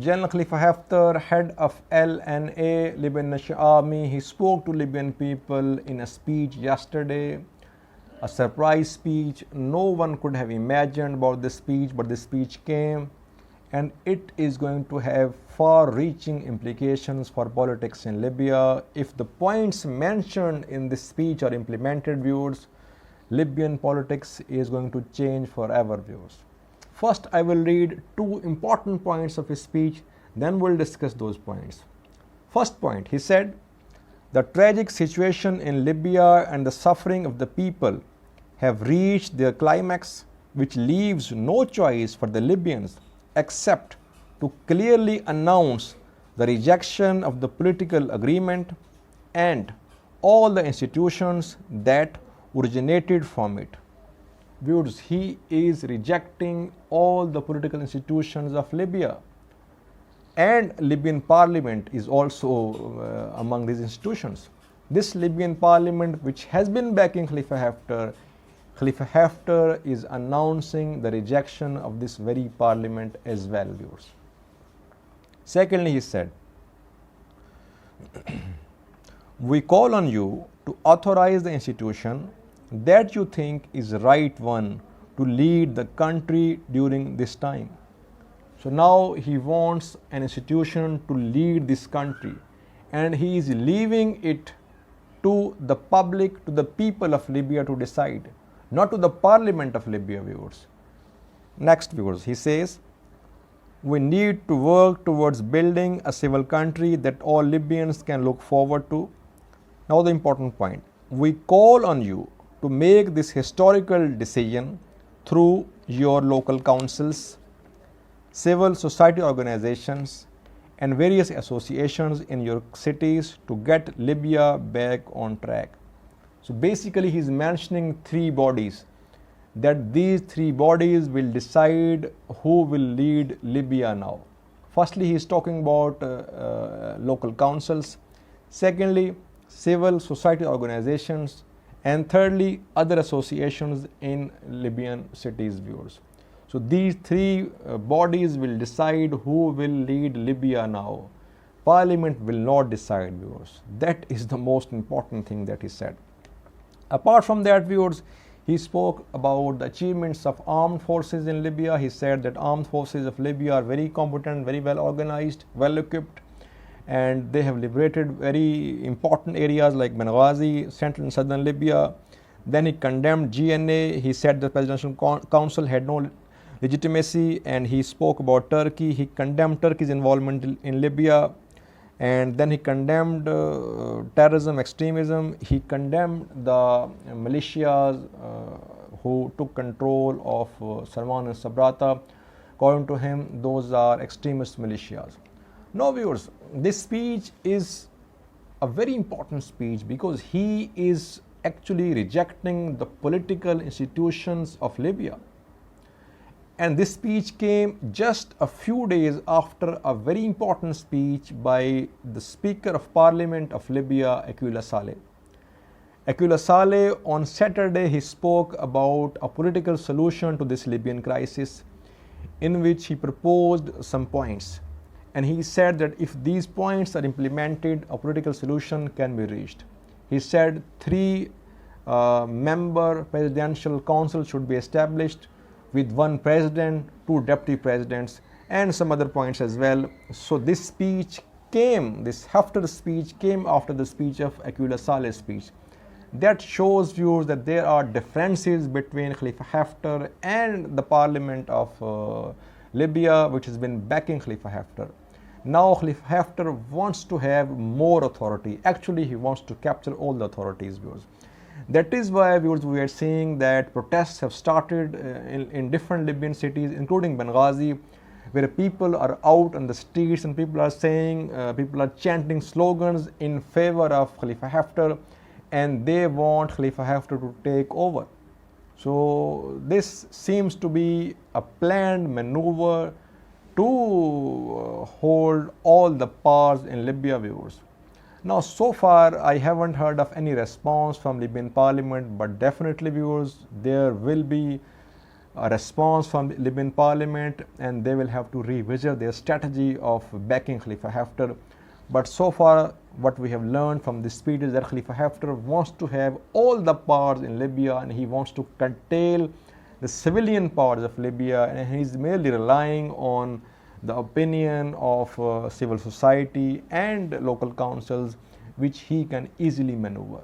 General Khalifa Haftar, head of LNA, Libyan National Army, he spoke to Libyan people in a speech yesterday, a surprise speech. No one could have imagined about this speech, but this speech came, and it is going to have far-reaching implications for politics in Libya. If the points mentioned in this speech are implemented, viewers, Libyan politics is going to change forever, viewers. First, I will read two important points of his speech, then we'll discuss those points. First point, he said, the tragic situation in Libya and the suffering of the people have reached their climax, which leaves no choice for the Libyans except to clearly announce the rejection of the political agreement and all the institutions that originated from it. Viewers, he is rejecting all the political institutions of Libya, and Libyan parliament is also among these institutions. This Libyan parliament, which has been backing Khalifa Haftar is announcing the rejection of this very parliament as well, viewers. Secondly, he said, we call on you to authorize the institution that you think is the right one to lead the country during this time. So now he wants an institution to lead this country, and he is leaving it to the public, to the people of Libya to decide, not to the parliament of Libya, viewers. Next, viewers, he says, we need to work towards building a civil country that all Libyans can look forward to. Now the important point, we call on you to make this historical decision through your local councils, civil society organizations, and various associations in your cities to get Libya back on track. So basically he is mentioning three bodies, that these three bodies will decide who will lead Libya now. Firstly, he is talking about local councils. Secondly, civil society organizations. And thirdly, other associations in Libyan cities, viewers. So these three bodies will decide who will lead Libya now. Parliament will not decide, viewers. That is the most important thing that he said. Apart from that, viewers, he spoke about the achievements of armed forces in Libya. He said that armed forces of Libya are very competent, very well organized, well equipped, and they have liberated very important areas like Benghazi, central and southern Libya. Then he condemned GNA. He said the Presidential Council had no legitimacy, and he spoke about Turkey. He condemned Turkey's involvement in Libya, and then he condemned terrorism, extremism. He condemned the militias who took control of Salman and Sabrata. According to him, those are extremist militias. Now, viewers, this speech is a very important speech because he is actually rejecting the political institutions of Libya. And this speech came just a few days after a very important speech by the Speaker of Parliament of Libya, Aquila Saleh. Aquila Saleh, on Saturday, he spoke about a political solution to this Libyan crisis, in which he proposed some points. And he said that if these points are implemented, a political solution can be reached. He said three member presidential council should be established with one president, two deputy presidents, and some other points as well. So this speech came, this Haftar speech came after the speech of Aquila Saleh's speech. That shows, viewers, that there are differences between Khalifa Haftar and the parliament of Libya, which has been backing Khalifa Haftar. Now Khalifa Haftar wants to have more authority. Actually, he wants to capture all the authorities, viewers. That is why, viewers, we are seeing that protests have started in different Libyan cities, including Benghazi, where people are out on the streets and people are saying, people are chanting slogans in favor of Khalifa Haftar, and they want Khalifa Haftar to take over. So this seems to be a planned maneuver to hold all the powers in Libya, viewers. Now, so far, I haven't heard of any response from Libyan parliament, but definitely, viewers, there will be a response from the Libyan parliament, and they will have to revisit their strategy of backing Khalifa Haftar. But so far, what we have learned from this speech is that Khalifa Haftar wants to have all the powers in Libya, and he wants to curtail the civilian powers of Libya, and he's merely relying on the opinion of civil society and local councils, which he can easily maneuver.